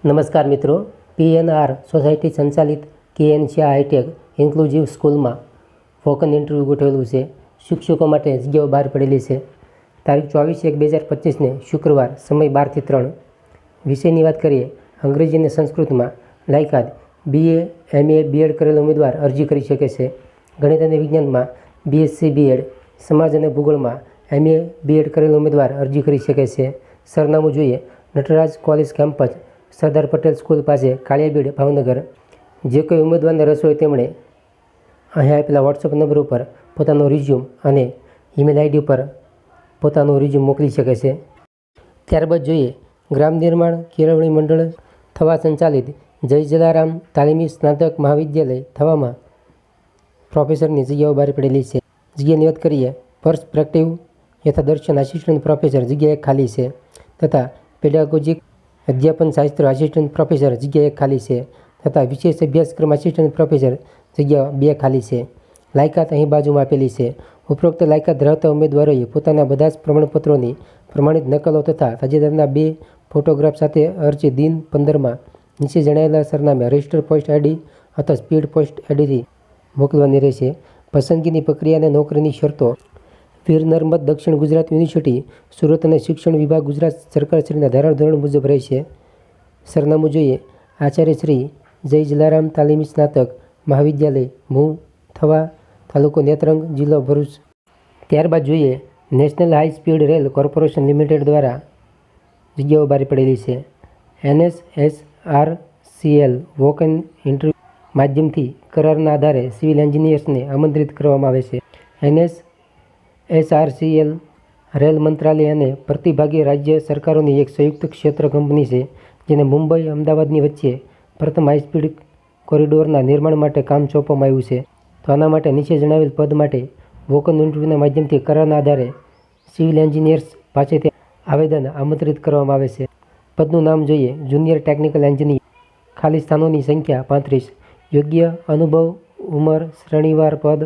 નમસ્કાર મિત્રો, PNR society સંચાલિત કેએનસીઆર હાઈટેક ઇન્ક્લુઝિવ સ્કૂલમાં વોક-ઇન ઇન્ટરવ્યૂ ગોઠવેલું છે. શિક્ષકો માટે જગ્યાઓ બહાર પડેલી છે. તારીખ 24/1/2025ને શુક્રવાર, સમય 12 થી 3. વિષયની વાત કરીએ, અંગ્રેજી અને સંસ્કૃતમાં લાયકાત BA, MA, B.Ed કરેલ ઉમેદવાર અરજી કરી શકે છે. ગણિત અને વિજ્ઞાનમાં BSc, B.Ed, સમાજ અને ભૂગોળમાં MA, B.Ed કરેલ ઉમેદવાર અરજી કરી શકે છે. સરનામું જોઈએ: Nataraj college campus, Sardar Patel school પાસે, કાળિયાબીડ, ભાવનગર. જે કોઈ ઉમેદવારને રસ હોય તેમણે અહીં આપેલા વોટ્સએપ નંબર ઉપર પોતાનો રિઝ્યુમ અને ઈમેલ આઈડી પર પોતાનું રિઝ્યુમ મોકલી શકે છે. ત્યારબાદ જોઈએ, ગ્રામ નિર્માણ કેળવણી મંડળ થવા સંચાલિત જય જલારામ તાલીમી સ્નાતક મહાવિદ્યાલય થવામાં પ્રોફેસરની જગ્યાઓ બહાર પડેલી છે. જગ્યાની વાત કરીએ, પર્સપેક્ટિવ યથાદર્શન આસિસ્ટન્ટ પ્રોફેસર જગ્યા 1 ખાલી છે, તથા પેડાગોજિક અધ્યાપન શાસ્ત્ર આસિસ્ટન્ટ પ્રોફેસર જગ્યા 1 ખાલી છે, તથા વિશેષ અભ્યાસક્રમ આસિસ્ટન્ટ પ્રોફેસર જગ્યા 2 ખાલી છે. લાયકાત અહીં બાજુમાં આપેલી છે. ઉપરોક્ત લાયકાત ધરાવતા ઉમેદવારોએ પોતાના બધા જ પ્રમાણપત્રોની પ્રમાણિત નકલો તથા તાજેતરના 2 ફોટોગ્રાફ સાથે અરજી દિન 15માં નીચે જણાવેલા સરનામે રજિસ્ટર પોસ્ટ આઈડી અથવા સ્પીડ પોસ્ટ આઈડીથી મોકલવાની રહેશે. પસંદગીની પ્રક્રિયા અને નોકરીની શરતો: વીર નર્મદ દક્ષિણ ગુજરાત યુનિવર્સિટી, સુરત અને શિક્ષણ વિભાગ ગુજરાત સરકારશ્રીના ધારાધોરણ મુજબ રહેશે. સરનામું જોઈએ: આચાર્ય શ્રી જય જલારામ તાલીમી સ્નાતક મહાવિદ્યાલય, મું, થવા, તાલુકો નેત્રંગ, જિલ્લો ભરૂચ. ત્યારબાદ જોઈએ, national high speed rail corporation limited દ્વારા જગ્યાઓ બહાર પડેલી છે. NSSRCL વોક-ઇન ઇન્ટરવ્યૂ માધ્યમથી કરારના આધારે સિવિલ એન્જિનિયર્સને આમંત્રિત કરવામાં આવે છે. NSSRCL રેલ મંત્રાલય અને પ્રતિભાગી રાજ્ય સરકારોની એક સંયુક્ત ક્ષેત્ર કંપની છે, જેને મુંબઈ અમદાવાદની વચ્ચે પ્રથમ હાઈસ્પીડ કોરિડોરના નિર્માણ માટે કામ સોંપવામાં આવ્યું છે. તો આના માટે નીચે જણાવેલ પદ માટે વોક-ઇન ઇન્ટરવ્યૂના માધ્યમથી કરારના આધારે સિવિલ એન્જિનિયર્સ પાસેથી આવેદન આમંત્રિત કરવામાં આવે છે. પદનું નામ જોઈએ: જુનિયર ટેકનિકલ એન્જિનિયર. ખાલી સ્થાનોની સંખ્યા 35. યોગ્ય અનુભવ, ઉંમર, શ્રેણીવાર પદ,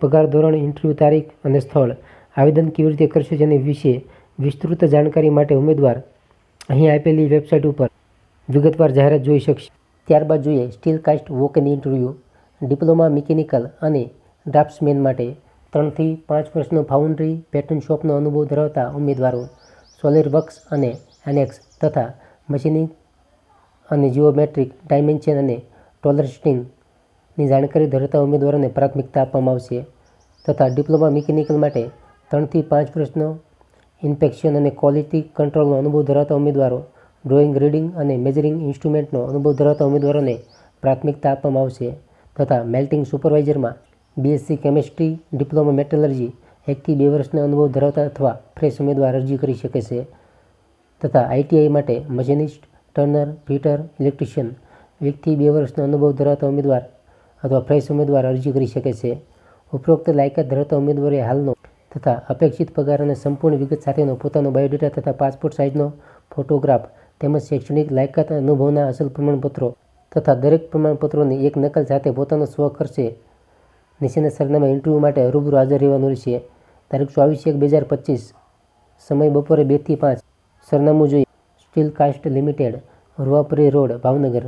પગાર ધોરણ, ઇન્ટરવ્યૂ તારીખ અને સ્થળ. આવેદન કેવી રીતે કરશો તેની વિશે વિસ્તૃત જાણકારી માટે ઉમેદવાર અહીં આપેલી વેબસાઇટ ઉપર વિગતવાર જાહેરાત જોઈ શકશે. ત્યારબાદ જોઈએ, steel cast walk in interview. Diploma mechanical અને ડ્રાફ્ટ્સમેન માટે 3 થી 5 વર્ષનો ફાઉન્ડ્રી પેટર્ન શોપનો અનુભવ ધરાવતા ઉમેદવારો. સોલિડવર્ક્સ અને એનેક્સ તથા મશીનિંગ અને જીઓમેટ્રિક ડાયમેન્શન અને ટોલરન્સની જાણકારી ધરાવતા ઉમેદવારોને પ્રાથમિકતા આપવામાં આવશે. તથા ડિપ્લોમા મિકેનિકલ માટે 3 થી 5 વર્ષનો ઇન્સ્પેક્શન અને ક્વોલિટી કંટ્રોલનો અનુભવ ધરાવતા ઉમેદવારો. ડ્રોઈંગ, રીડિંગ અને મેજરિંગ ઇન્સ્ટ્રુમેન્ટનો અનુભવ ધરાવતા ઉમેદવારોને પ્રાથમિકતા આપવામાં આવશે. તથા મેલ્ટિંગ સુપરવાઇઝરમાં BSc કેમેસ્ટ્રી, ડિપ્લોમા મેટલર્જી 1 થી 2 વર્ષનો અનુભવ ધરાવતા અથવા ફ્રેશ ઉમેદવાર અરજી કરી શકે છે. તથા ITI માટે મશીનિસ્ટ, ટર્નર, ફિટર, ઇલેક્ટ્રિશિયન 1 થી 2 વર્ષનો અનુભવ ધરાવતા ઉમેદવાર અથવા ફ્રેશ ઉમેદવાર અરજી કરી શકે છે. ઉપરોક્ત લાયકાત ધરાવતા ઉમેદવારોએ હાલનો તથા અપેક્ષિત પગાર અને સંપૂર્ણ વિગત સાથેનો પોતાનો બાયોડેટા તથા પાસપોર્ટ સાઇઝનો ફોટોગ્રાફ તેમજ શૈક્ષણિક લાયકાત અને અનુભવના અસલ પ્રમાણપત્રો તથા દરેક પ્રમાણપત્રોની એક નકલ સાથે પોતાનો સ્વખર્ચે નીચેના સરનામે ઇન્ટરવ્યૂ માટે રૂબરૂ હાજર રહેવાનું રહેશે. તારીખ 24/1/2025, સમય બપોરે 2 થી 5. સરનામું જોઈએ: steel cast limited, Ruvapari road, Bhavnagar.